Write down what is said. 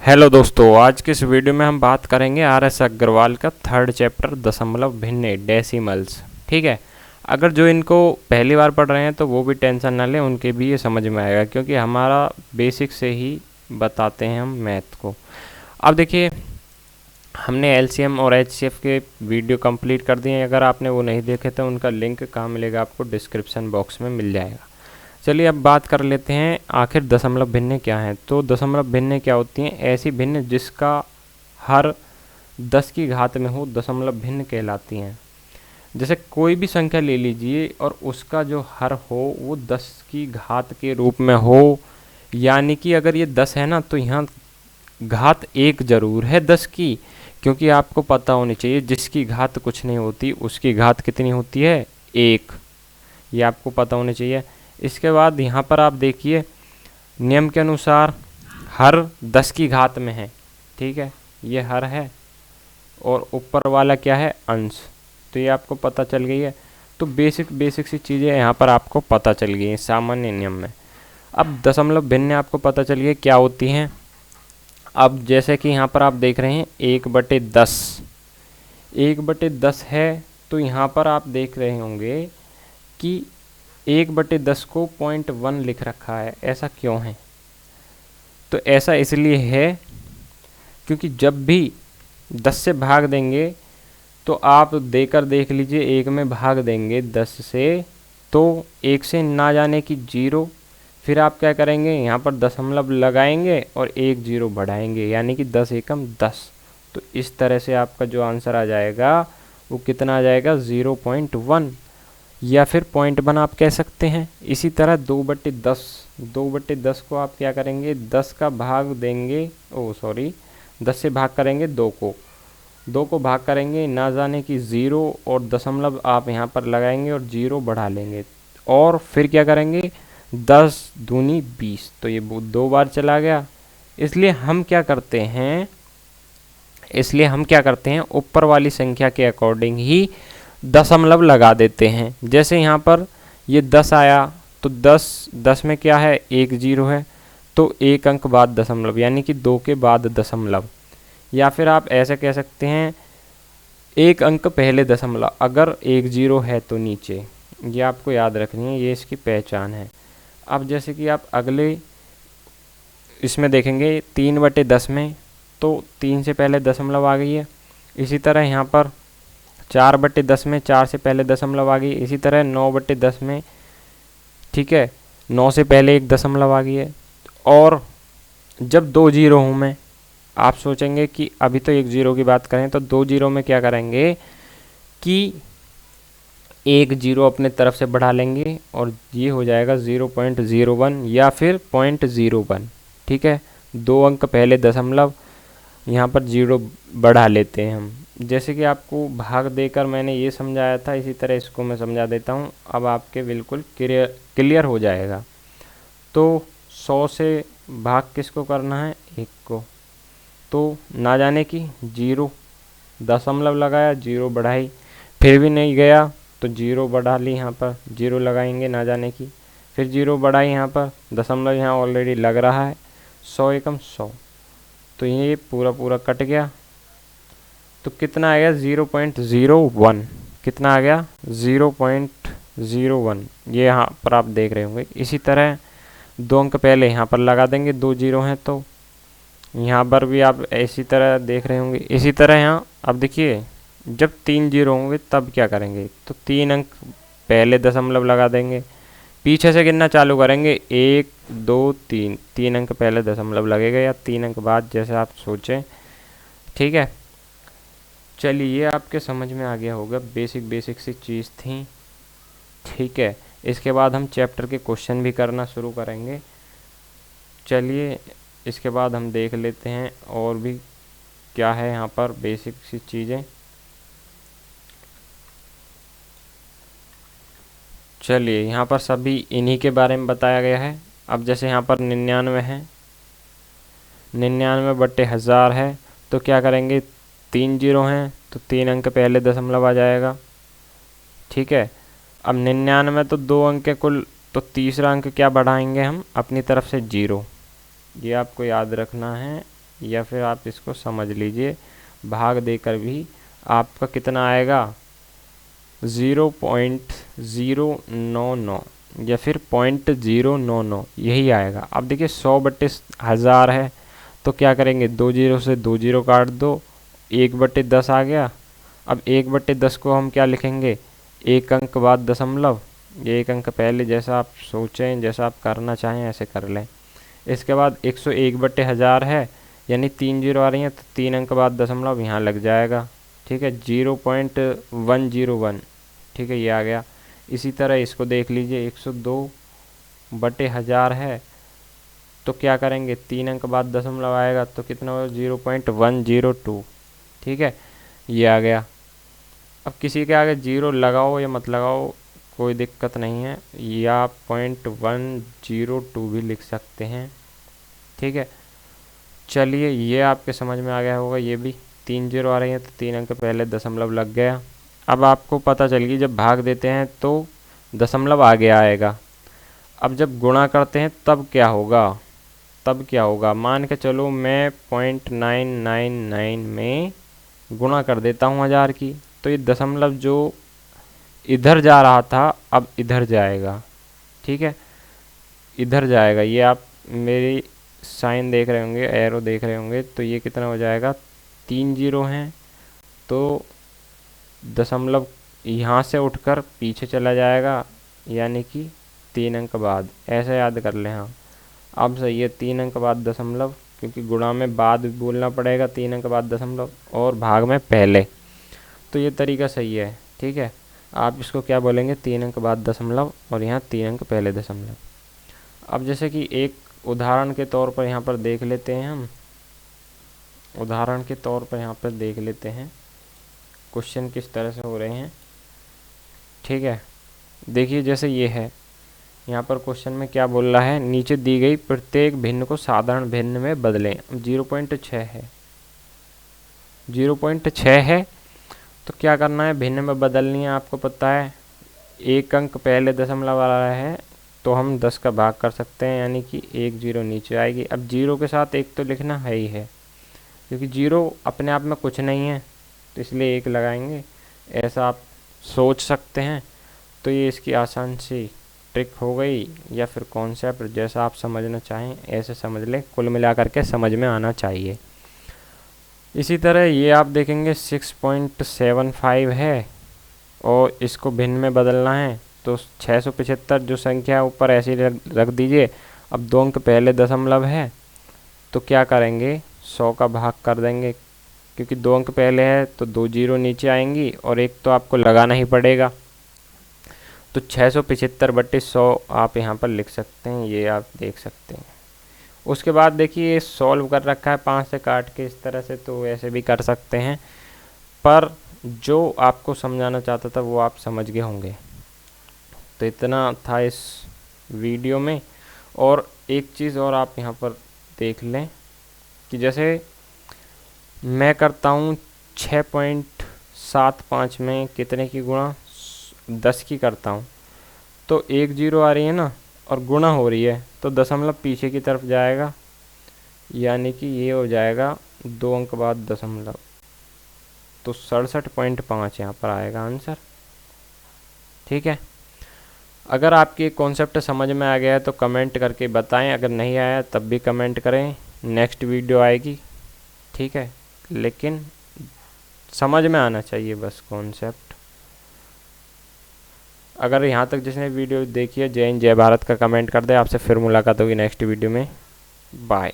Hello दोस्तों, आज के इस वीडियो में हम बात करेंगे आर.एस. अग्रवाल का थर्ड चैप्टर दशमलव भिन्न डेसिमल्स। ठीक है। अगर जो इनको पहली बार पढ़ रहे हैं तो वो भी टेंशन ना लें, उनके भी ये समझ में आएगा क्योंकि हमारा बेसिक से ही बताते हैं हम मैथ को। अब देखिए, हमने एलसीएम और एचसीएफ के वीडियो कंप्लीट कर दिए हैं। अगर आपने वो नहीं देखे तो उनका लिंक कहाँ मिलेगा, आपको डिस्क्रिप्शन बॉक्स में मिल जाएगा। चलिए अब बात कर लेते हैं आखिर दशमलव भिन्न क्या है। तो दशमलव भिन्न क्या होती हैं? ऐसी भिन्न जिसका हर 10 की घात में हो, दशमलव भिन्न कहलाती हैं। जैसे कोई भी संख्या ले लीजिए और उसका जो हर हो वो 10 की घात के रूप में हो, यानी कि अगर ये 10 है ना तो यहाँ घात 1 जरूर है 10 की, क्योंकि आपको पता होनी चाहिए जिसकी घात कुछ नहीं होती उसकी घात कितनी होती है? 1। ये आपको पता होनी चाहिए। इसके बाद यहाँ पर आप देखिए, नियम के अनुसार हर 10 की घात में है। ठीक है, ये हर है और ऊपर वाला क्या है? अंश। तो ये आपको पता चल गई है। तो बेसिक सी चीज़ें यहाँ पर आपको पता चल गई हैं सामान्य नियम में। अब दशमलव भिन्न आपको पता चल गई क्या होती हैं। अब जैसे कि यहाँ पर आप देख रहे हैं 1/10, 1/10 है। तो यहाँ पर आप देख रहे होंगे कि 1/10 को 0.1 लिख रखा है। ऐसा क्यों है? तो ऐसा इसलिए है क्योंकि जब भी 10 से भाग देंगे तो आप देकर देख लीजिए, 1 में भाग देंगे 10 से तो 1 से ना जाने की 0, फिर आप क्या करेंगे, यहाँ पर दशमलव लगाएंगे और 1 0 बढ़ाएंगे, यानी कि 10 एकम 10। तो इस तरह से आपका जो आंसर आ जाएगा वो कितना आ जाएगा? 0.1 या फिर 0.1 आप कह सकते हैं। इसी तरह 2/10, 2/10 को आप क्या करेंगे? 10 का भाग देंगे, 10 से भाग करेंगे 2 को, 2 को भाग करेंगे ना जाने की 0 और दशमलव आप यहाँ पर लगाएंगे और 0 बढ़ा लेंगे और फिर क्या करेंगे? 10 दूनी 20। तो ये 2 बार चला गया। इसलिए हम क्या करते हैं, ऊपर वाली संख्या के अकॉर्डिंग ही दशमलव लगा देते हैं। जैसे यहाँ पर ये 10 आया तो 10 में क्या है? 1 0 है, तो 1 अंक बाद दशमलव, यानी कि 2 के बाद दशमलव। या फिर आप ऐसे कह सकते हैं 1 अंक पहले दशमलव, अगर 1 0 है तो नीचे। ये आपको याद रखनी है, ये इसकी पहचान है। अब जैसे कि आप अगले इसमें देखेंगे 3/10 में, तो 3 से पहले दशमलव आ गई है। इसी तरह यहाँ पर 4/10 में 4 से पहले दशमलव आ गई। इसी तरह 9/10 में, ठीक है, 9 से पहले एक दशमलव आ गई है। और जब 2 0 हूँ मैं, आप सोचेंगे कि अभी तो 1 0 की बात करें, तो 2 0 में क्या करेंगे कि 1 0 अपने तरफ से बढ़ा लेंगे और ये हो जाएगा 0.01 या फिर 0.01। ठीक है, 2 अंक पहले दशमलव, यहाँ पर 0 बढ़ा लेते हैं हम। जैसे कि आपको भाग देकर मैंने ये समझाया था, इसी तरह इसको मैं समझा देता हूँ, अब आपके बिल्कुल क्लियर हो जाएगा। तो 100 से भाग किसको करना है? 1 को। तो ना जाने की 0, दशमलव लगाया, 0 बढ़ाई, फिर भी नहीं गया तो 0 बढ़ा ली, यहाँ पर 0 लगाएंगे ना जाने की, फिर 0 बढ़ाई, यहाँ पर दशमलव यहाँ ऑलरेडी लग रहा है। 100 एकम 100, तो ये पूरा कट गया। तो कितना आ गया? 0.01। कितना आ गया? 0.01। ये यहाँ पर आप देख रहे होंगे। इसी तरह 2 अंक पहले यहाँ पर लगा देंगे, 2 0 हैं तो यहाँ पर भी आप इसी तरह देख रहे होंगे। इसी तरह यहाँ अब देखिए, जब 3 0 होंगे तब क्या करेंगे? तो 3 अंक पहले दशमलव लगा देंगे, पीछे से गिनना चालू करेंगे, 1 2 3, 3 अंक पहले दशमलव लगेगा या 3 अंक बाद, जैसे आप सोचें। ठीक है, चलिए ये आपके समझ में आ गया होगा, बेसिक सी चीज़ थी। ठीक है, इसके बाद हम चैप्टर के क्वेश्चन भी करना शुरू करेंगे। चलिए इसके बाद हम देख लेते हैं और भी क्या है यहाँ पर बेसिक सी चीज़ें। चलिए यहाँ पर सभी इन्हीं के बारे में बताया गया है। अब जैसे यहाँ पर 99 है, 99/1000 है, तो क्या करेंगे? 3 0 हैं तो 3 अंक पहले दशमलव आ जाएगा। ठीक है, अब 99 तो 2 अंक है कुल, तो तीसरा अंक क्या बढ़ाएंगे हम अपनी तरफ से? 0। ये आपको याद रखना है, या फिर आप इसको समझ लीजिए, भाग देकर भी आपका कितना आएगा 0.099 या फिर 0.099 यही आएगा। अब देखिए 100/1000 है, तो क्या करेंगे 2 जीरो से 2 जीरो काट दो, 1/10 आ गया। अब 1/10 को हम क्या लिखेंगे, एक अंक बाद दशमलव, ये एक अंक पहले, जैसा आप सोचें, जैसा आप करना चाहें ऐसे कर लें। इसके बाद 101/1000 है, यानी 3 जीरो आ रही हैं, तो 3 अंक बाद दशमलव यहाँ लग जाएगा, ठीक है, 0.101, ठीक है, ये आ गया। इसी तरह इसको देख लीजिए, 102/1000 है, तो क्या करेंगे 3 अंक बाद दशमलव आएगा, तो कितना होगा 0.102, ठीक है, ये आ गया। अब किसी के आगे जीरो लगाओ या मत लगाओ कोई दिक्कत नहीं है, या 0.102 भी लिख सकते हैं, ठीक है। चलिए ये आपके समझ में आ गया होगा, ये भी 3 जीरो आ रही है तो 3 अंक पहले दशमलव लग गया। अब आपको पता चल गई जब भाग देते हैं तो दशमलव आगे आएगा। अब जब गुणा करते हैं तब क्या होगा, मान के चलो मैं 0.999 में गुणा कर देता हूँ 1000 की, तो ये दशमलव जो इधर जा रहा था अब इधर जाएगा, ठीक है, इधर जाएगा। ये आप मेरी साइन देख रहे होंगे, एरो देख रहे होंगे, तो ये कितना हो जाएगा 3 जीरो हैं, तो दशमलव यहाँ से उठकर पीछे चला जाएगा, यानी कि 3 अंक बाद, ऐसे याद कर लें। हाँ अब सही है, 3 अंक बाद दशमलव, क्योंकि गुणा में बाद बोलना पड़ेगा, 3 अंक बाद दशमलव, और भाग में पहले, तो ये तरीका सही है, ठीक है। आप इसको क्या बोलेंगे, 3 अंक बाद दशमलव और यहाँ 3 अंक पहले दशमलव। अब जैसे कि एक उदाहरण के तौर पर यहाँ पर देख लेते हैं हम, उदाहरण के तौर पर यहाँ पर देख लेते हैं क्वेश्चन किस तरह से हो रहे हैं, ठीक है। देखिए जैसे ये है, यहाँ पर क्वेश्चन में क्या बोल रहा है, नीचे दी गई प्रत्येक भिन्न को साधारण भिन्न में बदलें। 0.6 है, 0.6 है, तो क्या करना है, भिन्न में बदलनी है। आपको पता है एक अंक पहले दशमलव आ रहा है, तो हम 10 का भाग कर सकते हैं, यानी कि 1 जीरो नीचे आएगी। अब जीरो के साथ 1 तो लिखना है ही है, क्योंकि जीरो अपने आप में कुछ नहीं है, तो इसलिए 1 लगाएंगे, ऐसा आप सोच सकते हैं। तो ये इसकी आसान सी ट्रिक हो गई, या फिर कॉन्सेप्ट, जैसा आप समझना चाहें ऐसे समझ लें, कुल मिलाकर के समझ में आना चाहिए। इसी तरह ये आप देखेंगे 6.75 है, और इसको भिन्न में बदलना है, तो 675 जो संख्या है ऊपर ऐसी रख दीजिए। अब 2 अंक पहले दशमलव है, तो क्या करेंगे 100 का भाग कर देंगे, क्योंकि 2 अंक पहले है तो 2 जीरो नीचे आएंगी, और 1 तो आपको लगाना ही पड़ेगा, तो 675/100 आप यहाँ पर लिख सकते हैं, ये आप देख सकते हैं। उसके बाद देखिए सॉल्व कर रखा है 5 से काट के इस तरह से, तो ऐसे भी कर सकते हैं, पर जो आपको समझाना चाहता था वो आप समझ गए होंगे। तो इतना था इस वीडियो में। और एक चीज़ और आप यहाँ पर देख लें कि जैसे मैं करता हूँ 6.75 में कितने की गुणा, 10 की करता हूँ, तो 1 जीरो आ रही है ना, और गुणा हो रही है, तो दशमलव पीछे की तरफ जाएगा, यानी कि ये हो जाएगा 2 अंक बाद दशमलव, तो 67.5 यहाँ पर आएगा आंसर, ठीक है। अगर आपके कॉन्सेप्ट समझ में आ गया है तो कमेंट करके बताएं, अगर नहीं आया तब भी कमेंट करें, नेक्स्ट वीडियो आएगी, ठीक है, लेकिन समझ में आना चाहिए बस कॉन्सेप्ट। अगर यहाँ तक जिसने वीडियो देखी है, जय हिंद जय भारत का कमेंट कर दे। आपसे फिर मुलाकात होगी नेक्स्ट वीडियो में, बाय।